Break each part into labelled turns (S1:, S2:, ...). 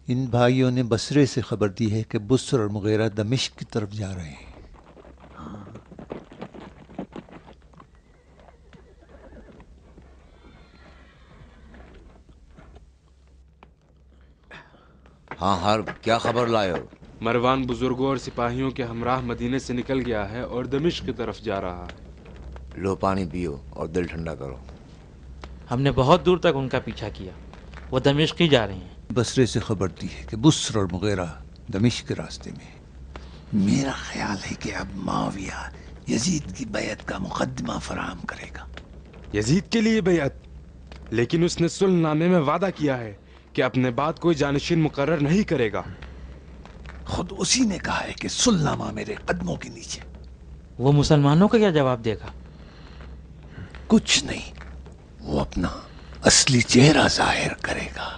S1: ان بھائیوں نے بصرے سے خبر دی ہے کہ بسر اور مغیرہ دمشق کی طرف جا رہے ہیں۔
S2: ہاں حرب، کیا خبر لائے ہو؟
S3: مروان بزرگوں اور سپاہیوں کے ہمراہ مدینے سے نکل گیا ہے اور دمشق کی طرف جا رہا ہے۔
S2: لو پانی پیو اور دل ٹھنڈا کرو۔
S4: ہم نے بہت دور تک ان کا پیچھا کیا، وہ دمشق ہی جا رہے ہیں۔
S1: بصرے سے خبر دی ہے کہ بسر اور مغیرہ دمشق کے راستے میں ہیں۔ میرا خیال ہے کہ اب معاویہ یزید کی بیعت کا مقدمہ فراہم کرے گا۔
S3: یزید کے لیے بیعت؟ لیکن اس نے صلح نامے میں وعدہ کیا ہے کہ اپنے بعد کوئی جانشین مقرر نہیں کرے گا۔
S1: خود اسی نے کہا ہے کہ صلح نامہ میرے قدموں کے نیچے۔
S4: وہ مسلمانوں کا کیا جواب دے گا؟
S1: کچھ نہیں، وہ اپنا اصلی چہرہ ظاہر کرے گا،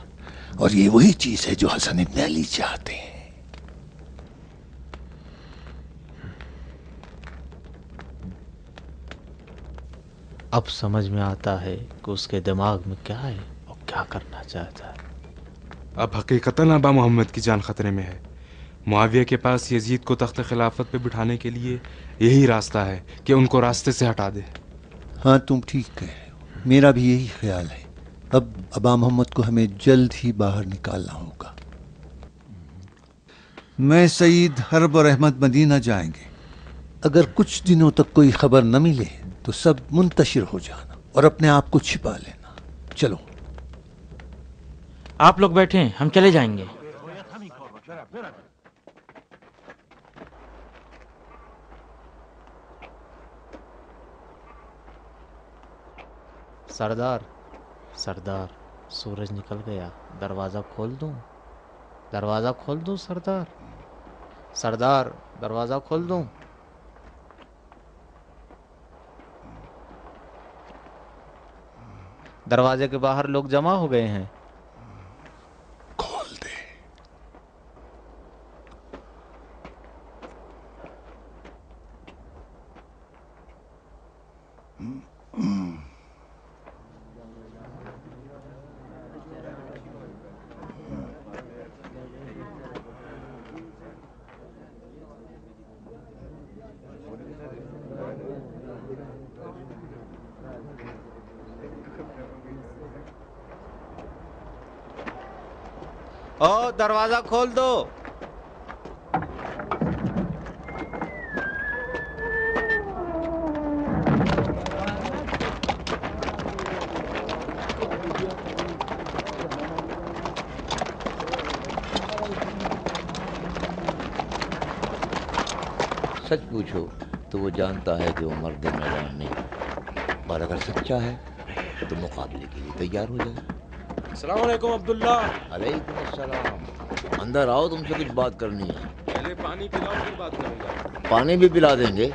S1: اور یہ وہی چیز ہے جو حسن ابن علی چاہتے ہیں۔
S4: اب سمجھ میں آتا ہے کہ اس کے دماغ میں کیا ہے اور کیا کرنا چاہتا ہے۔
S3: اب حقیقتاً ابا محمد کی جان خطرے میں ہے۔ معاویہ کے پاس یزید کو تخت خلافت پہ بٹھانے کے لیے یہی راستہ ہے کہ ان کو راستے سے ہٹا دے۔
S1: ہاں تم ٹھیک کہہ رہے ہو، میرا بھی یہی خیال ہے۔ اب ابا محمد کو ہمیں جلد ہی باہر نکالنا ہوگا۔ میں سعید، حرب اور احمد مدینہ جائیں گے۔ اگر کچھ دنوں تک کوئی خبر نہ ملے تو سب منتشر ہو جانا اور اپنے آپ کو چھپا لینا۔ چلو
S4: آپ لوگ بیٹھیں، ہم چلے جائیں گے۔ سردار، سردار، سورج نکل گیا، دروازہ کھول دوں؟ دروازہ کھول دوں سردار؟ سردار، دروازہ کھول دوں؟ دروازے کے باہر لوگ جمع ہو گئے ہیں۔
S1: کھول دے۔
S4: او دروازہ کھول دو۔
S2: سچ پوچھو تو وہ جانتا ہے کہ وہ مرد میدان نہیں، اور اگر سچا ہے تو مقابلے کے لیے تیار ہو جائے۔
S3: السلام علیکم عبداللہ۔
S2: علیکم السلام، اندر آؤ، تم سے کچھ بات کرنی ہے۔
S3: پہلے پانی پلاؤ پھر بات کروں گا۔
S2: پانی بھی پلا دیں گے۔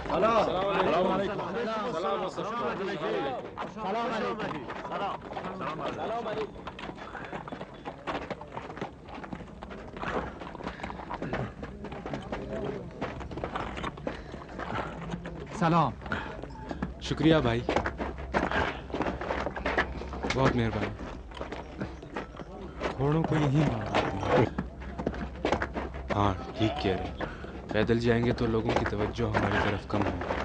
S5: سلام۔
S3: شکریہ بھائی، بہت مہربانی۔ گھوڑوں کو یہی مار۔ ہاں ٹھیک کہہ رہے، پیدل جائیں گے تو لوگوں کی توجہ ہماری طرف کم ہوگی۔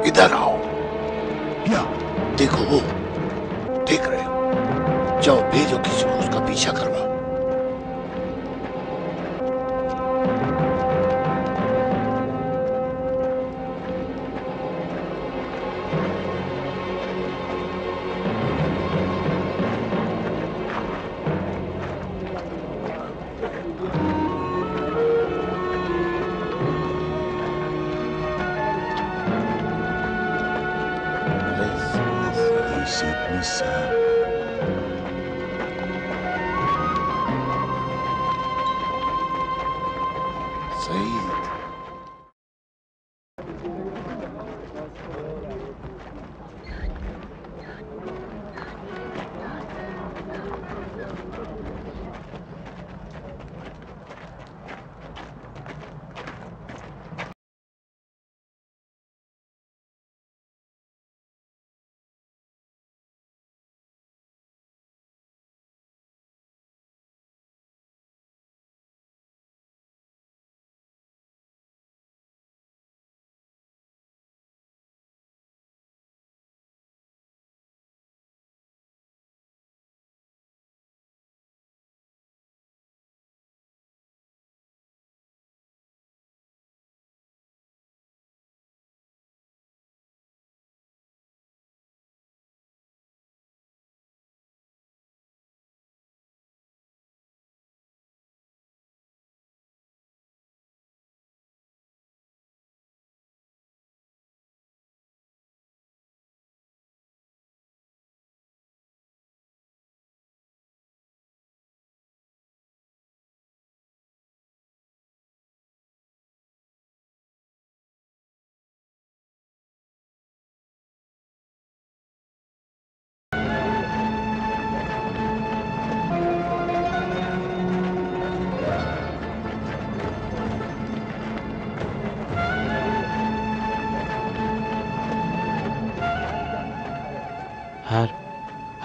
S1: ادھر آؤ، دیکھو وہ، دیکھ رہے ہو؟ جاؤ بھیجو کسی کو اس کا پیچھا کروا. سعید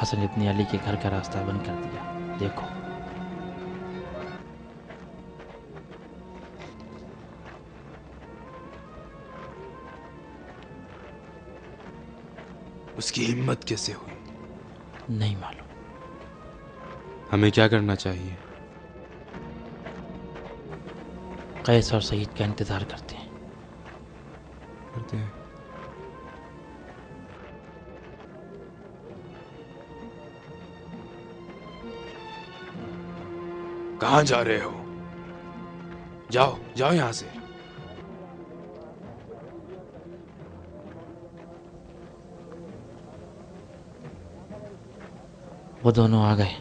S4: حسن ابن علی کے گھر کا راستہ بند کر دیا. دیکھو
S3: اس کی ہمت کیسے ہوئی؟
S4: نہیں معلوم.
S3: ہمیں کیا کرنا چاہیے؟
S4: قیس اور سعید کا انتظار کرتے ہیں.
S3: کرتے ہیں. کہاں جا رہے ہو؟ جاؤ جاؤ یہاں سے.
S4: وہ دونوں آ گئے.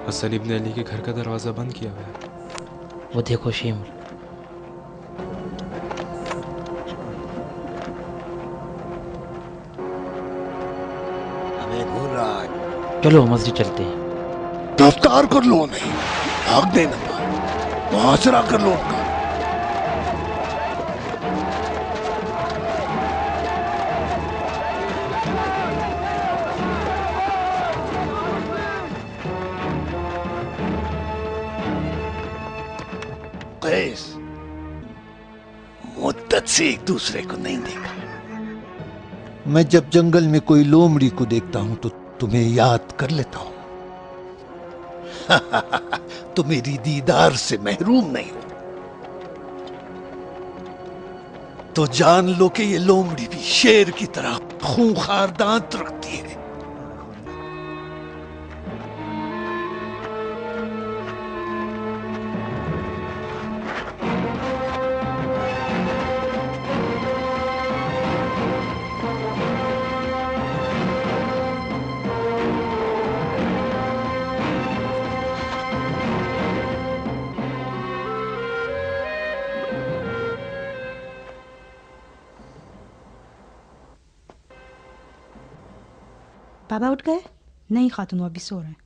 S3: حسن ابن علی کے گھر کا دروازہ بند کیا ہوا ہے.
S4: وہ دیکھو شیمر.
S1: ہمیں گھور رہا ہے.
S4: چلو مسجد چلتے ہیں.
S1: رفتار کر لو, نہیں بھاگ دینا, محاصرہ کر لو ان کا. قیس, مدت سے ایک دوسرے کو نہیں دیکھا. میں جب جنگل میں کوئی لومڑی کو دیکھتا ہوں تو تمہیں یاد کر لیتا ہوں. تو میری دیدار سے محروم نہیں ہو. تو جان لو کہ یہ لومڑی بھی شیر کی طرح خونخوار دانت رکھتی ہے.
S6: بابا اٹھ گئے؟ نہیں خاتون, وہ ابھی سو رہے ہیں.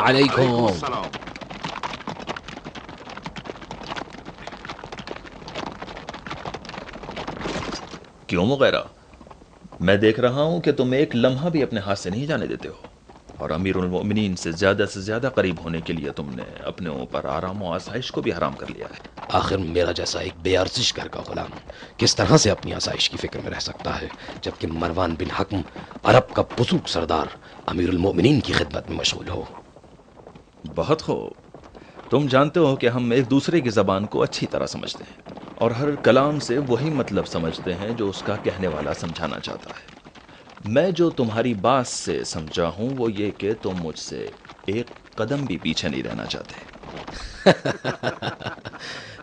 S7: علیکم.
S8: کیوں مغیرہ؟ میں دیکھ رہا ہوں کہ تم ایک لمحہ بھی اپنے ہاتھ سے نہیں جانے دیتے ہو، اور امیر المؤمنین سے زیادہ قریب ہونے کے لیے تم نے اپنے اوپر آرام و آسائش کو بھی حرام کر لیا ہے.
S7: آخر میرا جیسا ایک بے ارزش گھر کا غلام کس طرح سے اپنی آسائش کی فکر میں رہ سکتا ہے، جبکہ مروان بن حکم عرب کا بزرگ سردار امیر المؤمنین کی خدمت میں مشغول ہو.
S8: بہت خوب. تم جانتے ہو کہ ہم ایک دوسرے کی زبان کو اچھی طرح سمجھتے ہیں، اور ہر کلام سے وہی مطلب سمجھتے ہیں جو اس کا کہنے والا سمجھانا چاہتا ہے. میں جو تمہاری بات سے سمجھا ہوں وہ یہ کہ تم مجھ سے ایک قدم بھی پیچھے نہیں رہنا چاہتے.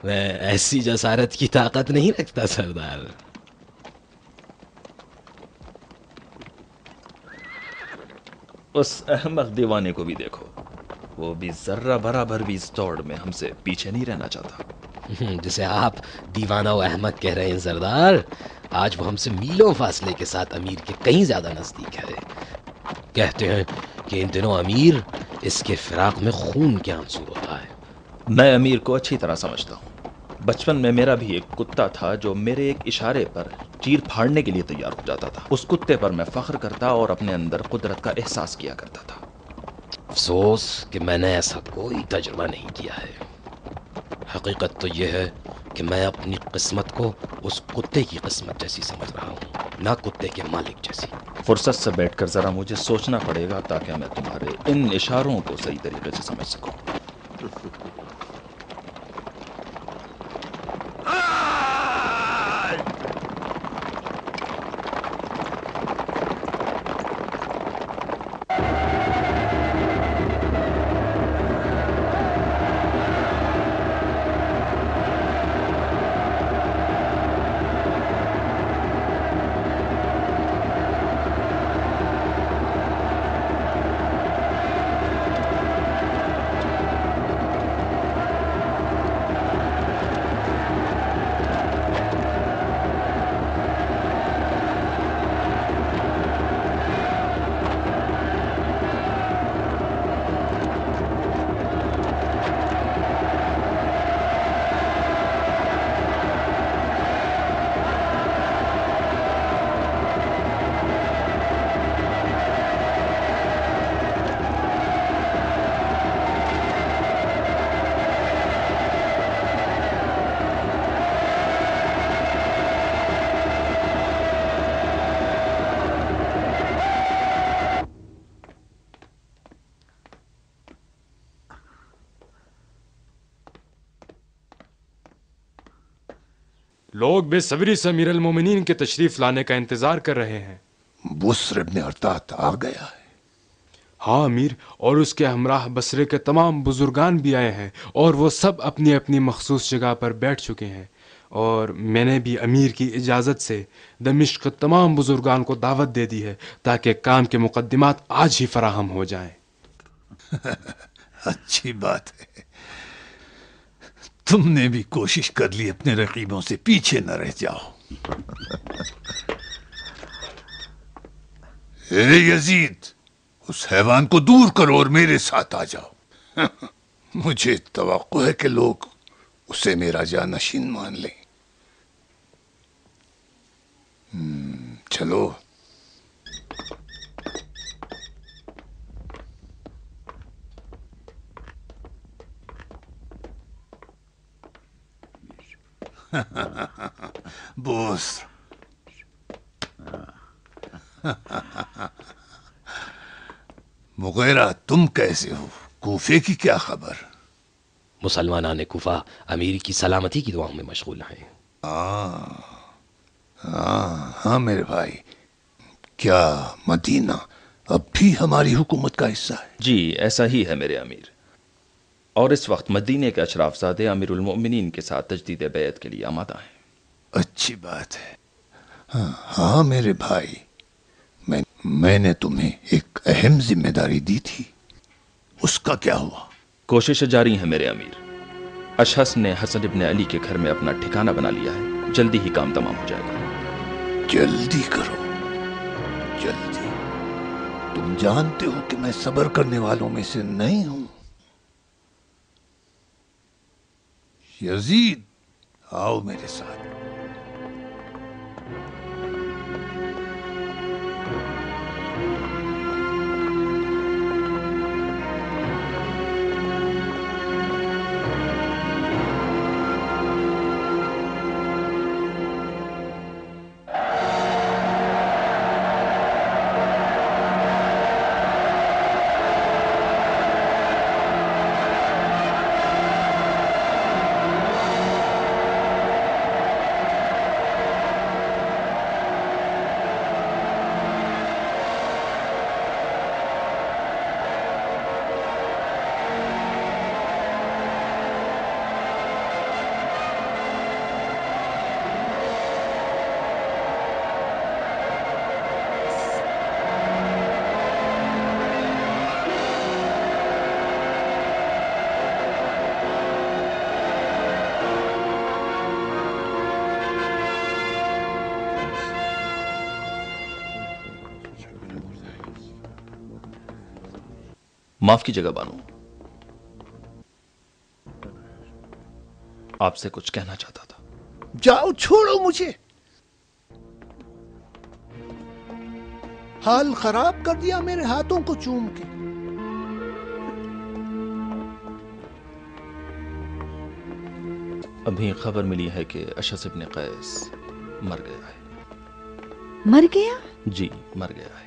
S7: میں ایسی جسارت کی طاقت نہیں رکھتا سردار.
S8: اس احمق دیوانے کو بھی دیکھو، وہ بھی ذرہ برابر بھی اس دوڑ میں ہم سے پیچھے نہیں رہنا چاہتا.
S7: جسے آپ دیوانہ و احمق کہہ رہے ہیں سردار، آج وہ ہم سے میلوں فاصلے کے ساتھ امیر کے کہیں زیادہ نزدیک ہے. کہتے ہیں کہ ان دنوں امیر اس کے فراق میں خون کے آنسو ہوتا ہے.
S8: میں امیر کو اچھی طرح سمجھتا ہوں. بچپن میں میرا بھی ایک کتا تھا جو میرے ایک اشارے پر چیر پھاڑنے کے لیے تیار ہو جاتا تھا. اس کتے پر میں فخر کرتا اور اپنے اندر قدرت کا احساس کیا کرتا تھا.
S7: افسوس کہ میں نے ایسا کوئی تجربہ نہیں کیا ہے. حقیقت تو یہ ہے کہ میں اپنی قسمت کو اس کتے کی قسمت جیسی سمجھ رہا ہوں، نہ کتے کے مالک جیسی.
S8: فرصت سے بیٹھ کر ذرا مجھے سوچنا پڑے گا تاکہ میں تمہارے ان اشاروں کو صحیح طریقے سے سمجھ سکوں.
S3: لوگ بے صبری سے امیر المومنین کے تشریف لانے کا انتظار کر رہے ہیں.
S1: بسر ابن ارطاط آ گیا ہے.
S3: ہاں امیر، اور اس کے ہمراہ بصرے کے تمام بزرگان بھی آئے ہیں، اور وہ سب اپنی اپنی مخصوص جگہ پر بیٹھ چکے ہیں. اور میں نے بھی امیر کی اجازت سے دمشق کے تمام بزرگان کو دعوت دے دی ہے تاکہ کام کے مقدمات آج ہی فراہم ہو جائیں.
S1: اچھی بات ہے. تم نے بھی کوشش کر لی اپنے رقیبوں سے پیچھے نہ رہ جاؤ. اے یزید، اس حیوان کو دور کرو اور میرے ساتھ آ جاؤ. مجھے توقع ہے کہ لوگ اسے میرا جانشین مان لیں. چلو. بوس، مغیرہ تم کیسے ہو؟ کوفے کی کیا خبر؟
S7: مسلمانان کوفہ امیر کی سلامتی کی دعاؤں میں مشغول ہیں.
S1: ہاں میرے بھائی، کیا مدینہ اب بھی ہماری حکومت کا حصہ ہے؟
S8: جی ایسا ہی ہے میرے امیر، اور اس وقت مدینے کے اشراف زادے امیر المؤمنین کے ساتھ تجدید بیعت کے لیے آمادہ ہیں.
S1: اچھی بات ہے. ہاں میرے بھائی، میں نے تمہیں ایک اہم ذمہ داری دی تھی، اس کا کیا ہوا؟
S8: کوششیں جاری ہیں میرے امیر. اشہس نے حسن ابن علی کے گھر میں اپنا ٹھکانہ بنا لیا ہے، جلدی ہی کام تمام ہو جائے گا.
S1: جلدی کرو، جلدی. تم جانتے ہو کہ میں صبر کرنے والوں میں سے نہیں ہوں۔ یزید، آؤ میرے ساتھ۔
S8: معاف کیجیے گا بانو، آپ سے کچھ کہنا چاہتا تھا۔
S1: جاؤ، چھوڑو مجھے، حال خراب کر دیا میرے ہاتھوں کو چوم کے۔
S8: ابھی خبر ملی ہے کہ اشعث ابن قیس مر گیا ہے۔
S6: مر گیا؟
S8: جی، مر گیا ہے۔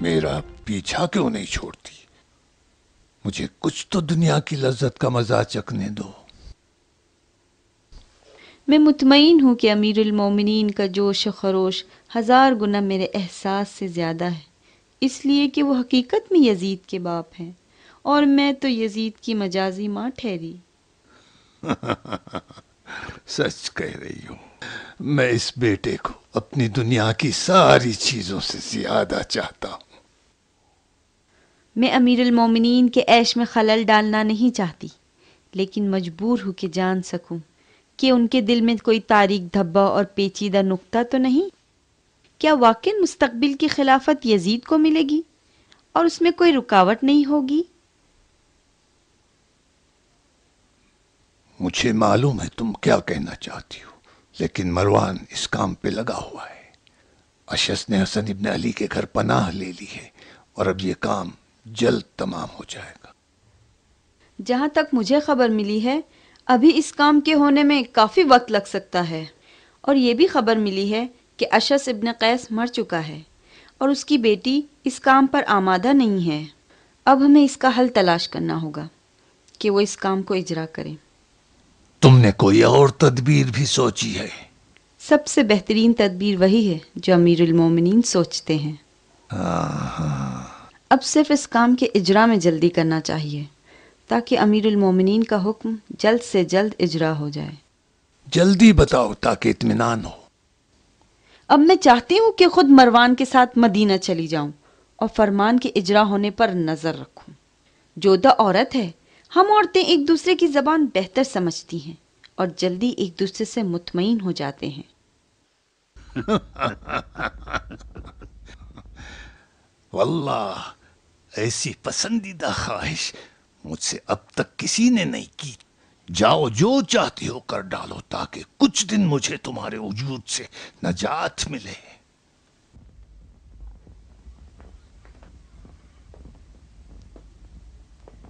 S1: میرا پیچھا کیوں نہیں چھوڑتی؟ مجھے کچھ تو دنیا کی لذت کا مزہ چکھنے دو۔
S9: میں مطمئن ہوں کہ امیر المومنین کا جوش و خروش 1000 گنا میرے احساس سے زیادہ ہے، اس لیے کہ وہ حقیقت میں یزید کے باپ ہیں اور میں تو یزید کی مجازی ماں ٹھہری۔
S1: سچ کہہ رہی ہوں، میں اس بیٹے کو اپنی دنیا کی ساری چیزوں سے زیادہ چاہتا ہوں۔
S9: میں امیر المومنین کے عیش میں خلل ڈالنا نہیں چاہتی، لیکن مجبور ہوں کہ جان سکوں کہ ان کے دل میں کوئی تاریک دھبا اور پیچیدہ نقطہ تو نہیں۔ کیا واقعی مستقبل کی خلافت یزید کو ملے گی اور اس میں کوئی رکاوٹ نہیں ہوگی؟
S1: مجھے معلوم ہے تم کیا کہنا چاہتی ہو، لیکن مروان اس کام پہ لگا ہوا ہے۔ اشعث نے حسن ابن علی کے گھر پناہ لے لی ہے اور اب یہ کام جلد تمام ہو جائے گا۔
S9: جہاں تک مجھے خبر ملی ہے ابھی اس کام کے ہونے میں کافی وقت لگ سکتا ہے، اور یہ بھی خبر ملی ہے کہ اشعث ابن قیس مر چکا ہے اور اس کی بیٹی اس کام پر آمادہ نہیں ہے۔ اب ہمیں اس کا حل تلاش کرنا ہوگا کہ وہ اس کام کو اجرا کریں۔
S1: تم نے کوئی اور تدبیر بھی سوچی ہے؟
S9: سب سے بہترین تدبیر وہی ہے جو امیر المومنین سوچتے ہیں۔ اب صرف اس کام کے اجرا میں جلدی کرنا چاہیے تاکہ امیر المومنین کا حکم جلد سے جلد اجرا ہو جائے۔
S1: جلدی بتاؤ تاکہ اطمینان ہو۔
S9: اب میں چاہتی ہوں کہ خود مروان کے ساتھ مدینہ چلی جاؤں اور فرمان کے اجرا ہونے پر نظر رکھوں۔ جودہ عورت ہے، ہم عورتیں ایک دوسرے کی زبان بہتر سمجھتی ہیں اور جلدی ایک دوسرے سے مطمئن ہو جاتے ہیں۔
S1: واللہ ایسی پسندیدہ خواہش مجھ سے اب تک کسی نے نہیں کی۔ جاؤ، جو چاہتے ہو کر ڈالو تاکہ کچھ دن مجھے تمہارے وجود سے نجات ملے۔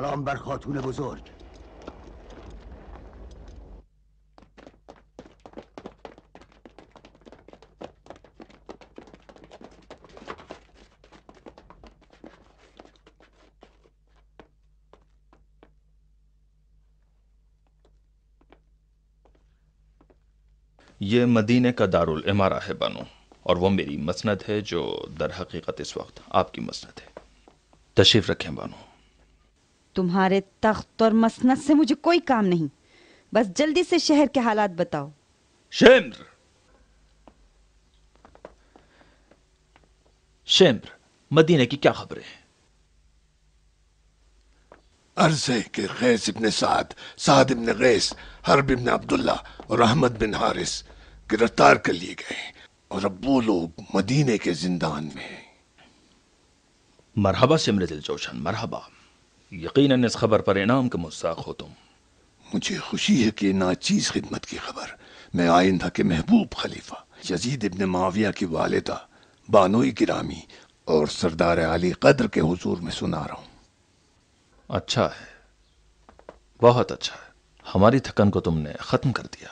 S10: سلام بر خاتون بزرگ.
S8: یہ مدینے کا دارالعمارہ ہے بانو، اور وہ میری مسند ہے جو در حقیقت اس وقت آپ کی مسند ہے. تشریف رکھیں بانو.
S9: تمہارے تخت اور مسند سے مجھے کوئی کام نہیں، بس جلدی سے شہر کے حالات بتاؤ.
S8: شمر شمر مدینے کی کیا خبریں ہیں؟
S1: عرض ہے کہ قیس ابن سعد ابن قیس، حرب ابن عبداللہ اور احمد بن حارث گرفتار کر لیے گئے ہیں، اور اب وہ لوگ مدینے کے زندان میں ہیں.
S8: مرحبا سمر دل جوشن، مرحبا. یقیناً اس خبر پر انعام کا مستحق ہو تم.
S1: مجھے خوشی ہے کہ ناچیز خدمت کی خبر میں آئندہ کے محبوب خلیفہ یزید ابن معاویہ کی والدہ بانوئی گرامی اور سردار علی قدر کے حضور میں سنا رہا ہوں.
S8: اچھا ہے، بہت اچھا ہے. ہماری تھکن کو تم نے ختم کر دیا.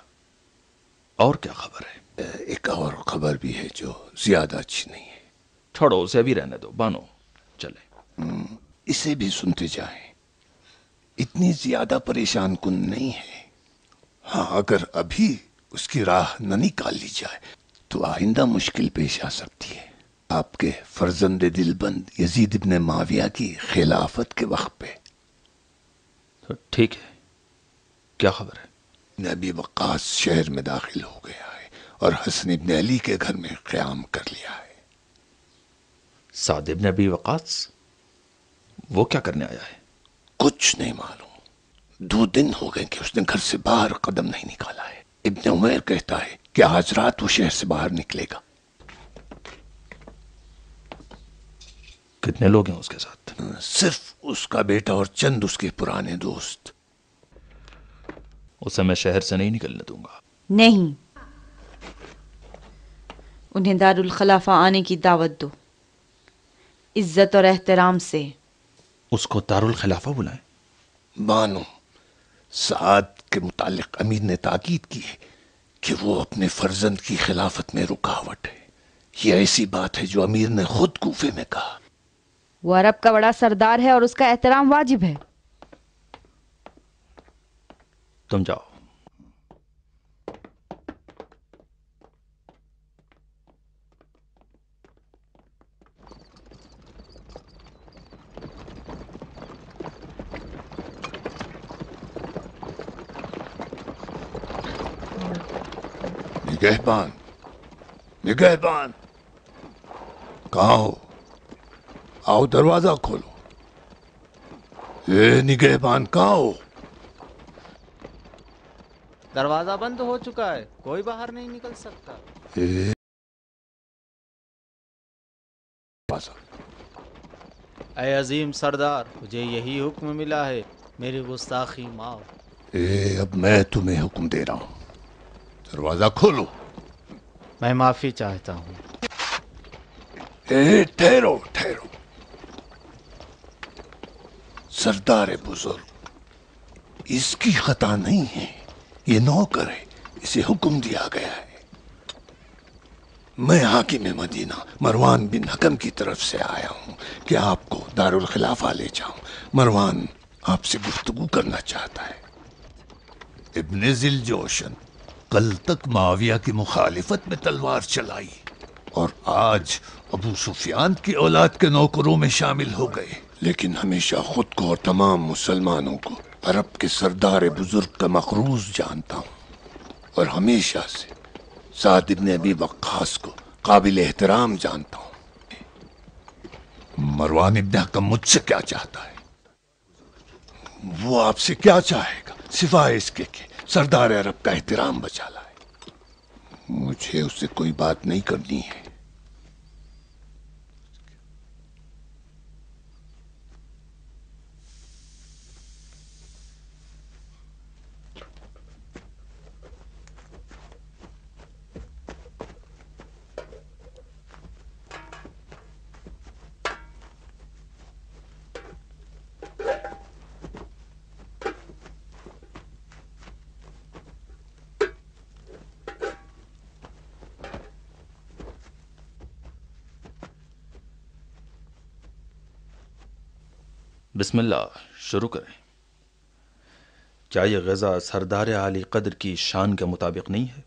S8: اور کیا خبر ہے؟
S1: ایک اور خبر بھی ہے جو زیادہ اچھی نہیں ہے.
S8: چھوڑو اسے بھی رہنے دو بانو، چلے.
S1: اسے بھی سنتے جائیں. اتنی زیادہ پریشان کن نہیں ہے. ہاں، اگر ابھی اس کی راہ نہ نکال لی جائے تو آئندہ مشکل پیش آ سکتی ہے. آپ کے فرزند دل بند یزید ابن معاویہ کی خلافت کے وقت پہ.
S8: ٹھیک ہے، کیا خبر ہے؟
S1: ابی وقاص شہر میں داخل ہو گیا ہے اور حسن ابن علی کے گھر میں قیام کر لیا ہے.
S8: سعد ابن ابی وقاص وہ کیا کرنے آیا ہے؟
S1: کچھ نہیں معلوم. 2 دن ہو گئے کہ اس نے گھر سے باہر قدم نہیں نکالا ہے. ابن عمیر کہتا ہے کہ آج رات وہ شہر سے باہر نکلے گا.
S8: کتنے لوگ ہیں اس کے ساتھ؟
S1: صرف اس کا بیٹا اور چند اس کے پرانے دوست.
S8: اسے میں شہر سے نہیں نکلنے دوں گا.
S9: نہیں، انہیں دارالخلافہ آنے کی دعوت دو، عزت اور احترام سے.
S8: اس کو دارالخلافہ بلائیں.
S1: بانو، سعد کے متعلق امیر نے تاکید کی ہے کہ وہ اپنے فرزند کی خلافت میں رکاوٹ ہے. یہ ایسی بات ہے جو امیر نے خود کوفے میں کہا.
S9: وہ عرب کا بڑا سردار ہے اور اس کا احترام واجب ہے.
S8: تم جاؤ.
S1: نگہبان کہاں ہو؟ آؤ دروازہ کھولو. اے نگہبان کہاں ہو؟
S4: دروازہ بند ہو چکا ہے، کوئی باہر نہیں نکل سکتا. اے عظیم سردار، مجھے یہی حکم ملا ہے، میری گستاخی معاف.
S1: اب میں تمہیں حکم دے رہا ہوں، دروازہ کھولو.
S4: میں معافی چاہتا ہوں.
S1: ٹھہرو ٹھہرو. سردار بزرگ، اس کی خطا نہیں ہے، یہ نوکر ہے، اسے حکم دیا گیا ہے. میں حاکم مدینہ مروان بن حکم کی طرف سے آیا ہوں کہ آپ کو دارالخلافہ لے جاؤں. مروان آپ سے گفتگو کرنا چاہتا ہے. ابن ذل جوشن کل تک معاویہ کی مخالفت میں تلوار چلائی اور آج ابو سفیان کی اولاد کے نوکروں میں شامل ہو گئے، لیکن ہمیشہ خود کو اور تمام مسلمانوں کو عرب کے سردار بزرگ کا مقروض جانتا ہوں، اور ہمیشہ سے سعد ابن ابی وقاص کو قابل احترام جانتا ہوں. مروان ابن حکم مجھ سے کیا چاہتا ہے؟ وہ آپ سے کیا چاہے گا سوائے اس کے کہ سردار عرب کا احترام بچا لائے. مجھے اس سے کوئی بات نہیں کرنی ہے.
S8: بسم اللہ، شروع کریں۔ کیا یہ غزہ سردار عالی قدر کی شان کے مطابق نہیں ہے؟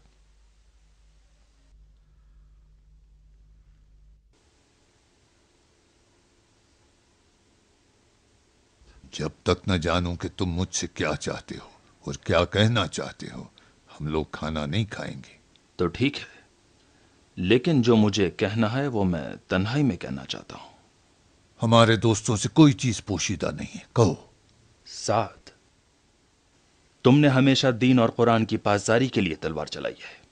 S1: جب تک نہ جانوں کہ تم مجھ سے کیا چاہتے ہو اور کیا کہنا چاہتے ہو، ہم لوگ کھانا نہیں کھائیں گے۔
S8: تو ٹھیک ہے، لیکن جو مجھے کہنا ہے وہ میں تنہائی میں کہنا چاہتا ہوں۔
S1: ہمارے دوستوں سے کوئی چیز پوشیدہ نہیں ہے، کہو۔
S8: سعد، تم نے ہمیشہ دین اور قرآن کی پاسداری کے لیے تلوار چلائی ہے۔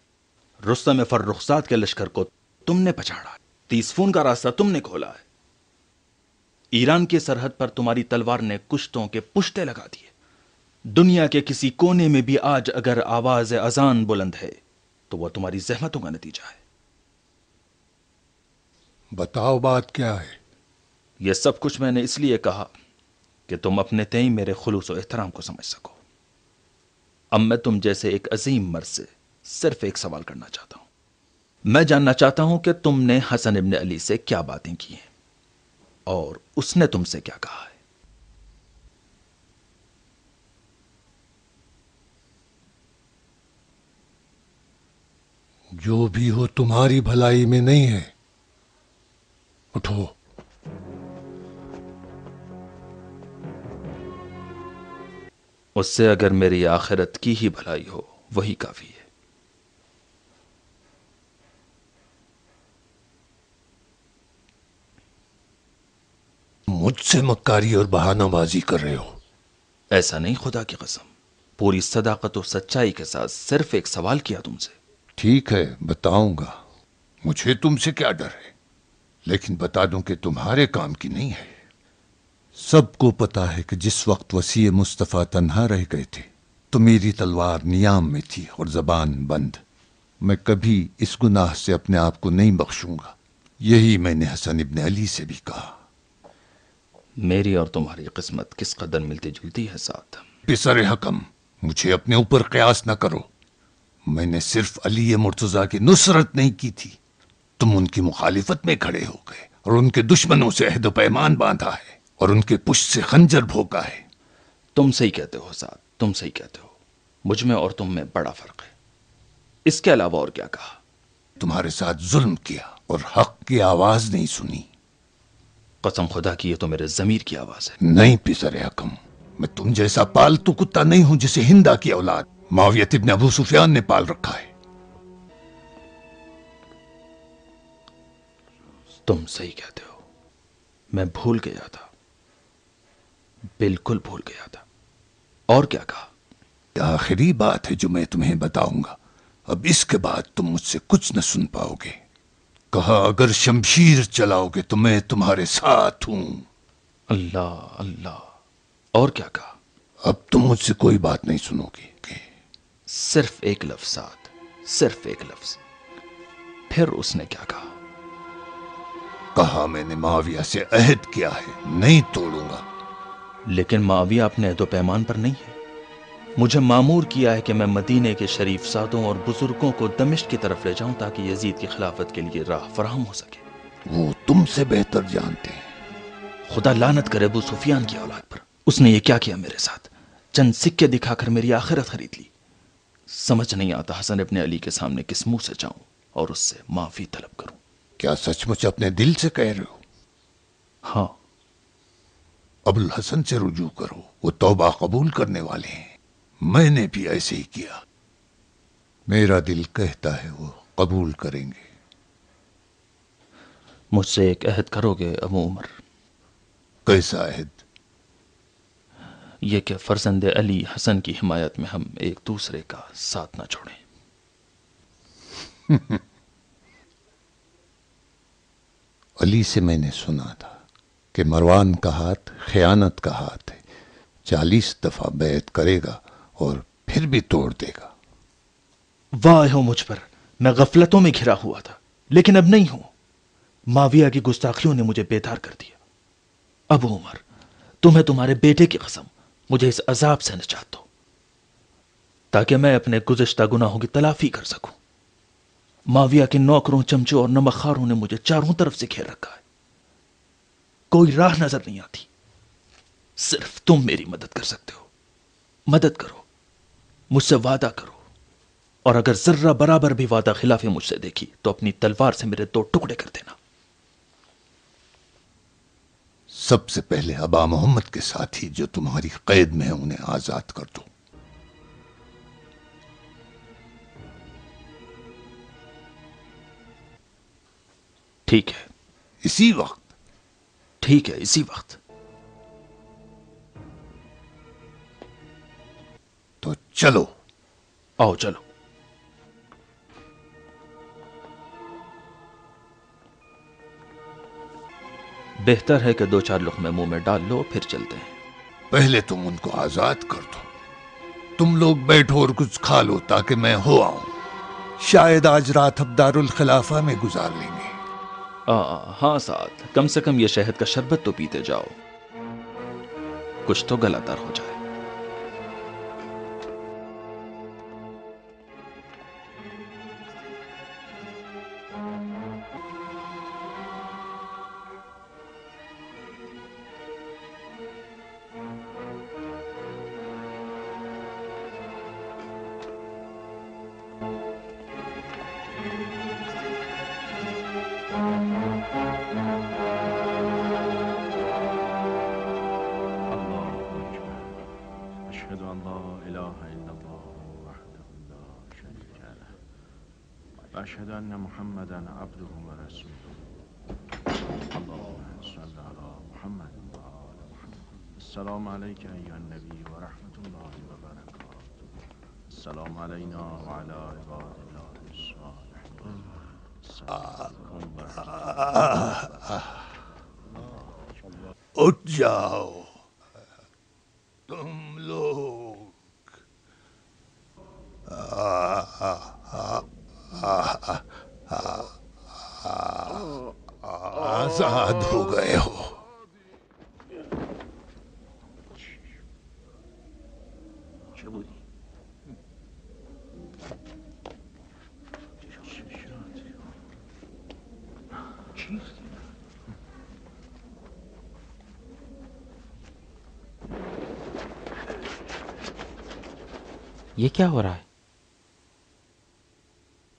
S8: رستم فرخزاد کے لشکر کو تم نے پچھاڑا، تیسفون کا راستہ تم نے کھولا ہے۔ ایران کی سرحد پر تمہاری تلوار نے کشتوں کے پشتے لگا دیے۔ دنیا کے کسی کونے میں بھی آج اگر آواز اذان بلند ہے تو وہ تمہاری زحمتوں کا نتیجہ ہے۔
S1: بتاؤ بات کیا ہے؟
S8: یہ سب کچھ میں نے اس لیے کہا کہ تم اپنے تئیں میرے خلوص و احترام کو سمجھ سکو۔ اب میں تم جیسے ایک عظیم مرد سے صرف ایک سوال کرنا چاہتا ہوں۔ میں جاننا چاہتا ہوں کہ تم نے حسن ابن علی سے کیا باتیں کی ہیں اور اس نے تم سے کیا کہا ہے۔
S1: جو بھی ہو تمہاری بھلائی میں نہیں ہے، اٹھو۔
S8: اس سے اگر میری آخرت کی ہی بھلائی ہو وہی کافی ہے۔
S1: مجھ سے مکاری اور بہانہ بازی کر رہے ہو؟
S8: ایسا نہیں، خدا کی قسم، پوری صداقت و سچائی کے ساتھ صرف ایک سوال کیا تم سے۔
S1: ٹھیک ہے، بتاؤں گا۔ مجھے تم سے کیا ڈر ہے، لیکن بتا دوں کہ تمہارے کام کی نہیں ہے۔ سب کو پتا ہے کہ جس وقت وسیع مصطفیٰ تنہا رہ گئے تھے تو میری تلوار نیام میں تھی اور زبان بند۔ میں کبھی اس گناہ سے اپنے آپ کو نہیں بخشوں گا۔ یہی میں نے حسن ابن علی سے بھی کہا۔
S8: میری اور تمہاری قسمت کس قدر ملتی جلتی ہے ساتھ۔
S1: پسر حکم، مجھے اپنے اوپر قیاس نہ کرو۔ میں نے صرف علی مرتضیٰ کی نصرت نہیں کی تھی، تم ان کی مخالفت میں کھڑے ہو گئے اور ان کے دشمنوں سے عہد و پیمان باندھا ہے اور ان کے پشت سے خنجر بھونکا ہے۔
S8: تم صحیح کہتے ہو سعد، تم صحیح کہتے ہو۔ مجھ میں اور تم میں بڑا فرق ہے۔ اس کے علاوہ اور کیا کہا؟
S1: تمہارے ساتھ ظلم کیا اور حق کی آواز نہیں سنی۔
S8: قسم خدا کی، یہ تو میرے ضمیر کی آواز ہے۔
S1: نہیں پسر حکم، میں تم جیسا پالتو کتا نہیں ہوں جسے ہندا کی اولاد معاویہ ابن ابو سفیان نے پال رکھا ہے۔
S8: تم صحیح کہتے ہو، میں بھول گیا تھا، بالکل بھول گیا تھا۔ اور کیا کہا؟
S1: یہ آخری بات ہے جو میں تمہیں بتاؤں گا، اب اس کے بعد تم مجھ سے کچھ نہ سن پاؤ گے۔ کہا اگر شمشیر چلاؤ گے تو میں تمہارے ساتھ ہوں۔
S8: اللہ اللہ۔ اور کیا کہا؟
S1: اب تم مجھ سے کوئی بات نہیں سنو گے۔
S8: صرف ایک لفظ ساتھ، صرف ایک لفظ۔ پھر اس نے کیا کہا؟
S1: کہا میں نے معاویہ سے عہد کیا ہے، نہیں توڑوں گا۔
S8: لیکن معاویہ اپنے عہد و پیمان پر نہیں ہے۔ مجھے مامور کیا ہے کہ میں مدینے کے شریف سادوں اور بزرگوں کو دمشق کی طرف لے جاؤں تاکہ یزید کی خلافت کے لیے راہ فراہم ہو سکے۔
S1: وہ تم سے بہتر جانتے ہیں۔
S8: خدا لعنت کرے ابو سفیان کی اولاد پر، اس نے یہ کیا کیا میرے ساتھ؟ چند سکے دکھا کر میری آخرت خرید لی۔ سمجھ نہیں آتا حسن ابن علی کے سامنے کس منہ سے جاؤں اور اس سے معافی طلب کروں۔
S1: کیا سچ مچ اپنے دل سے کہہ رہے ہو؟
S8: ہاں۔
S1: ابو الحسن سے رجوع کرو، وہ توبہ قبول کرنے والے ہیں۔ میں نے بھی ایسے ہی کیا۔ میرا دل کہتا ہے وہ قبول کریں گے۔
S8: مجھ سے ایک عہد کرو گے ابو عمر؟
S1: کیسا عہد؟
S8: یہ کہ فرزند علی حسن کی حمایت میں ہم ایک دوسرے کا ساتھ نہ چھوڑیں۔
S1: علی سے میں نے سنا تھا کہ مروان کا ہاتھ خیانت کا ہاتھ ہے، 40 دفعہ بیعت کرے گا اور پھر بھی توڑ دے گا۔
S8: واہ ہو مجھ پر، میں غفلتوں میں گھرا ہوا تھا، لیکن اب نہیں ہوں۔ معاویہ کی گستاخیوں نے مجھے بیدار کر دیا۔ ابو عمر، تمہیں تمہارے بیٹے کی قسم مجھے اس عذاب سے نجات دو تاکہ میں اپنے گزشتہ گناہوں کی تلافی کر سکوں۔ معاویہ کے نوکروں، چمچوں اور نمکخواروں نے مجھے چاروں طرف سے گھیر رکھا ہے، کوئی راہ نظر نہیں آتی۔ صرف تم میری مدد کر سکتے ہو. مدد کرو، مجھ سے وعدہ کرو، اور اگر ذرہ برابر بھی وعدہ خلاف مجھ سے دیکھی تو اپنی تلوار سے میرے 2 ٹکڑے کر دینا.
S1: سب سے پہلے ابا محمد کے ساتھی جو تمہاری قید میں ہیں انہیں آزاد کر دو.
S8: ٹھیک ہے.
S1: اسی وقت؟
S8: ٹھیک ہے، اسی وقت.
S1: تو چلو.
S8: آؤ چلو. بہتر ہے کہ 2-4 لقمے منہ میں ڈال لو، پھر چلتے ہیں.
S1: پہلے تم ان کو آزاد کر دو. تم لوگ بیٹھو اور کچھ کھا لو تاکہ میں ہو آؤں. شاید آج رات اب دارالخلافہ میں گزار لیں گے.
S8: ہاں سعد، کم سے کم یہ شہد کا شربت تو پیتے جاؤ، کچھ تو گلا تر ہو جائے.
S10: أشهد أن محمدا عبده ورسوله. اللهم صل على محمد وآل محمد. السلام عليك أيها النبي ورحمة الله وبركاته. السلام علينا وعلى عباد الله الصالحين.
S1: اٹھ جاؤ تم لوگ. آزاد ہو گئے ہو.
S4: یہ کیا ہو رہا ہے؟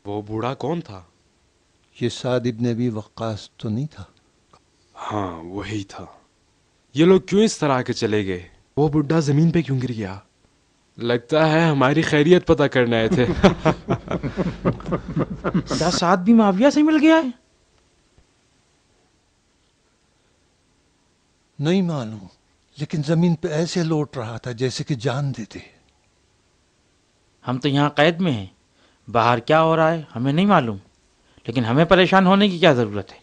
S3: وہ بوڑھا کون تھا؟
S1: یہ سعد ابن ابی وقاص تو نہیں تھا؟
S3: ہاں وہی تھا. یہ لوگ کیوں اس طرح کے چلے گئے؟ وہ بڈھا زمین پہ کیوں گر گیا؟ لگتا ہے ہماری خیریت پتہ کرنے آئے تھے.
S4: کیا سعد بھی معاویہ سے مل گیا ہے؟
S1: نہیں معلوم، لیکن زمین پہ ایسے لوٹ رہا تھا جیسے کہ جان دیتے.
S4: ہم تو یہاں قید میں ہیں، باہر کیا ہو رہا ہے ہمیں نہیں معلوم، لیکن ہمیں پریشان ہونے کی کیا ضرورت ہے؟